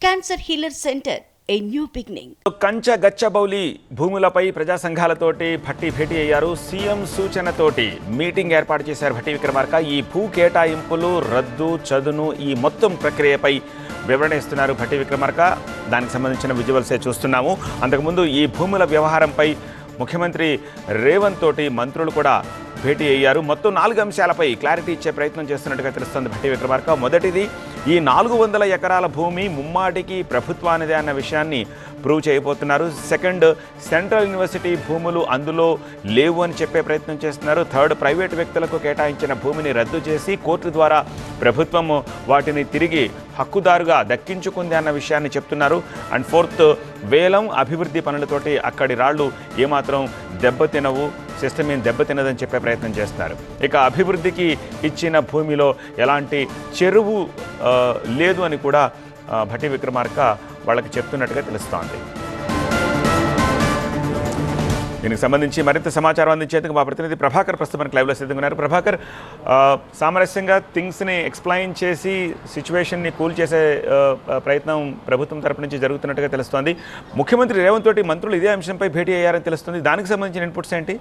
Cancer healer centre a new beginning. Kancha Gachibowli భూములపై ప్రజా సంఘాలతోటి భట్టి భేటీ అయ్యారు. సీఎం సూచనతోటి మీటింగ్ ఏర్పాటు చేశారు భట్టి విక్రమార్క. ఈ భూ కేటాయింపులు, రద్దు, చదును ఈ మొత్తం ప్రక్రియపై వివరణ ఇస్తున్నారు భట్టి విక్రమార్క. దానికి సంబంధించిన విజువల్సే చూస్తున్నాము. అంతకుముందు ఈ భూముల వ్యవహారంపై ముఖ్యమంత్రి రేవంత్ తోటి మంత్రులు కూడా భేటీ అయ్యారు. మొత్తం 4 అంశాలపై క్లారిటీ ఇచ్చే ప్రయత్నం చేస్తున్నట్టుగా తెలుస్తోంది భట్టి విక్రమార్క. మొదటిది, ఈ 400 ఎకరాల భూమి ముమ్మాటికి ప్రభుత్వానిదే అన్న విషయాన్ని ప్రూవ్ చేయబోతున్నారు. సెకండ్, సెంట్రల్ యూనివర్సిటీ భూములు అందులో లేవు అని చెప్పే ప్రయత్నం చేస్తున్నారు. థర్డ్, ప్రైవేటు వ్యక్తులకు కేటాయించిన భూమిని రద్దు చేసి కోర్టు ద్వారా ప్రభుత్వం వాటిని తిరిగి హక్కుదారుగా దక్కించుకుంది అన్న విషయాన్ని చెప్తున్నారు. అండ్ ఫోర్త్, వేలం అభివృద్ధి పనులతోటి అక్కడి రాళ్లు ఏమాత్రం దెబ్బతినవు, సిస్టమ్ ఏం దెబ్బతినదని చెప్పే ప్రయత్నం చేస్తున్నారు. ఇక అభివృద్ధికి ఇచ్చిన భూమిలో ఎలాంటి చెరువు లేదు అని కూడా భట్టి విక్రమార్క వాళ్ళకి చెప్తున్నట్టుగా తెలుస్తోంది. దీనికి సంబంధించి మరింత సమాచారం అందించేందుకు మా ప్రతినిధి ప్రభాకర్ ప్రస్తుతం మనకు లైవ్లో సిద్ధంగా ఉన్నారు. ప్రభాకర్, సామరస్యంగా థింగ్స్ని ఎక్స్ప్లెయిన్ చేసి సిచ్యువేషన్ని కూల్ చేసే ప్రయత్నం ప్రభుత్వం తరపు నుంచి జరుగుతున్నట్టుగా తెలుస్తోంది. ముఖ్యమంత్రి రేవంత్ తోటి మంత్రులు ఇదే అంశంపై భేటీ అయ్యారని తెలుస్తుంది. దానికి సంబంధించిన ఇన్పుట్స్ ఏంటి?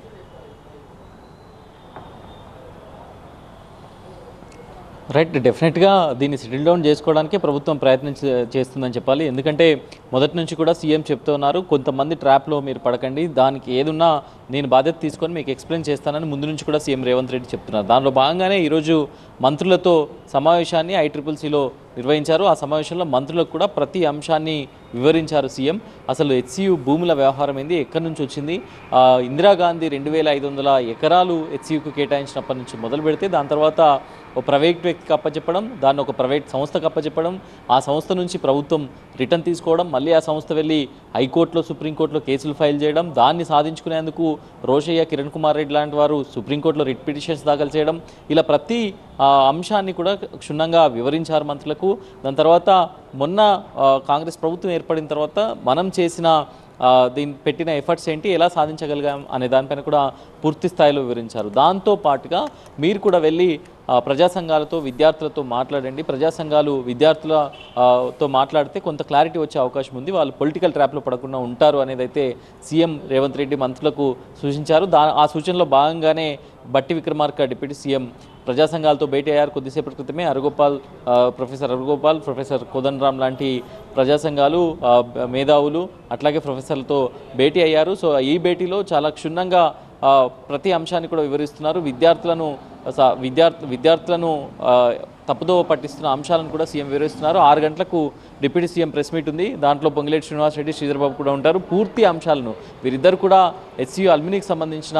రైట్, డెఫినెట్గా దీన్ని సెటిల్ డౌన్ చేసుకోవడానికి ప్రభుత్వం ప్రయత్నం చేస్తుందని చెప్పాలి. ఎందుకంటే మొదటి నుంచి కూడా సీఎం చెప్తున్నారు, కొంతమంది ట్రాప్లో మీరు పడకండి, దానికి ఏదున్నా నేను బాధ్యత తీసుకొని మీకు ఎక్స్ప్లెయిన్ చేస్తానని ముందు నుంచి కూడా సీఎం రేవంత్ రెడ్డి చెప్తున్నారు. దానిలో భాగంగానే ఈరోజు మంత్రులతో సమావేశాన్ని ICCCలో నిర్వహించారు. ఆ సమావేశంలో మంత్రులకు కూడా ప్రతి అంశాన్ని వివరించారు సీఎం. అసలు HCU భూముల వ్యవహారం ఏంది, ఎక్కడి నుంచి వచ్చింది, ఇందిరాగాంధీ 2500 ఎకరాలు HCUకు కేటాయించినప్పటి నుంచి మొదలు పెడితే దాని తర్వాత ఒక ప్రైవేట్ వ్యక్తికి అప్పచెప్పడం, దాన్ని ఒక ప్రైవేట్ సంస్థకు అప్పచెప్పడం, ఆ సంస్థ నుంచి ప్రభుత్వం రిటర్న్ తీసుకోవడం, మళ్ళీ ఆ సంస్థ వెళ్ళి హైకోర్టులో, సుప్రీంకోర్టులో కేసులు ఫైల్ చేయడం, దాన్ని సాధించుకునేందుకు రోషయ్య, కిరణ్ కుమార్ రెడ్డి లాంటి వారు సుప్రీంకోర్టులో రిట్ పిటిషన్స్ దాఖలు చేయడం, ఇలా ప్రతి అంశాన్ని కూడా క్షుణ్ణంగా వివరించారు మంత్రులకు. దాని తర్వాత మొన్న కాంగ్రెస్ ప్రభుత్వం ఏర్పడిన తర్వాత మనం చేసిన దీన్ని పెట్టిన ఎఫర్ట్స్ ఏంటి, ఎలా సాధించగలిగాం అనే దానిపైన కూడా పూర్తి స్థాయిలో వివరించారు. దాంతో పాటుగా మీరు కూడా వెళ్ళి ప్రజా సంఘాలతో, విద్యార్థులతో మాట్లాడండి. ప్రజా సంఘాలు విద్యార్థులతో మాట్లాడితే కొంత క్లారిటీ వచ్చే అవకాశం ఉంది, వాళ్ళు పొలిటికల్ ట్రాప్లో పడకుండా ఉంటారు అనేది అయితే సీఎం రేవంత్ రెడ్డి మంత్రులకు సూచించారు. ఆ సూచనలో భాగంగానే భట్టి విక్రమార్క డిప్యూటీ సీఎం ప్రజా సంఘాలతో భేటీ అయ్యారు. కొద్దిసేపటి క్రితమే ప్రొఫెసర్ అరుగోపాల్, ప్రొఫెసర్ కోదండరామ్ లాంటి ప్రజా సంఘాలు, మేధావులు, అట్లాగే ప్రొఫెసర్లతో భేటీ అయ్యారు. సో ఈ భేటీలో చాలా క్షుణ్ణంగా ప్రతి అంశాన్ని కూడా వివరిస్తున్నారు. విద్యార్థులను తప్పుదోవ పట్టిస్తున్న అంశాలను కూడా సీఎం వివరిస్తున్నారు. 6 గంటలకు డిప్యూటీ సీఎం ప్రెస్ మీట్ ఉంది. దాంట్లో పొంగిలేటి శ్రీనివాస్ రెడ్డి, శ్రీధర్బాబు కూడా ఉంటారు. పూర్తి అంశాలను, వీరిద్దరు కూడా HCU అల్మినీకి సంబంధించిన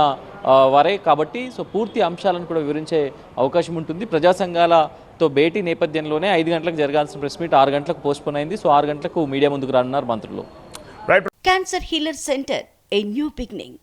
వారే కాబట్టి సో పూర్తి అంశాలను కూడా వివరించే అవకాశం ఉంటుంది. ప్రజా సంఘాలతో భేటీ నేపథ్యంలోనే 5 గంటలకు జరగాల్సిన ప్రెస్ మీట్ 6 గంటలకు పోస్ట్పోన్ అయింది. సో 6 గంటలకు మీడియా ముందుకు రానున్నారు మంత్రులు. Cancer healer centre a new beginning.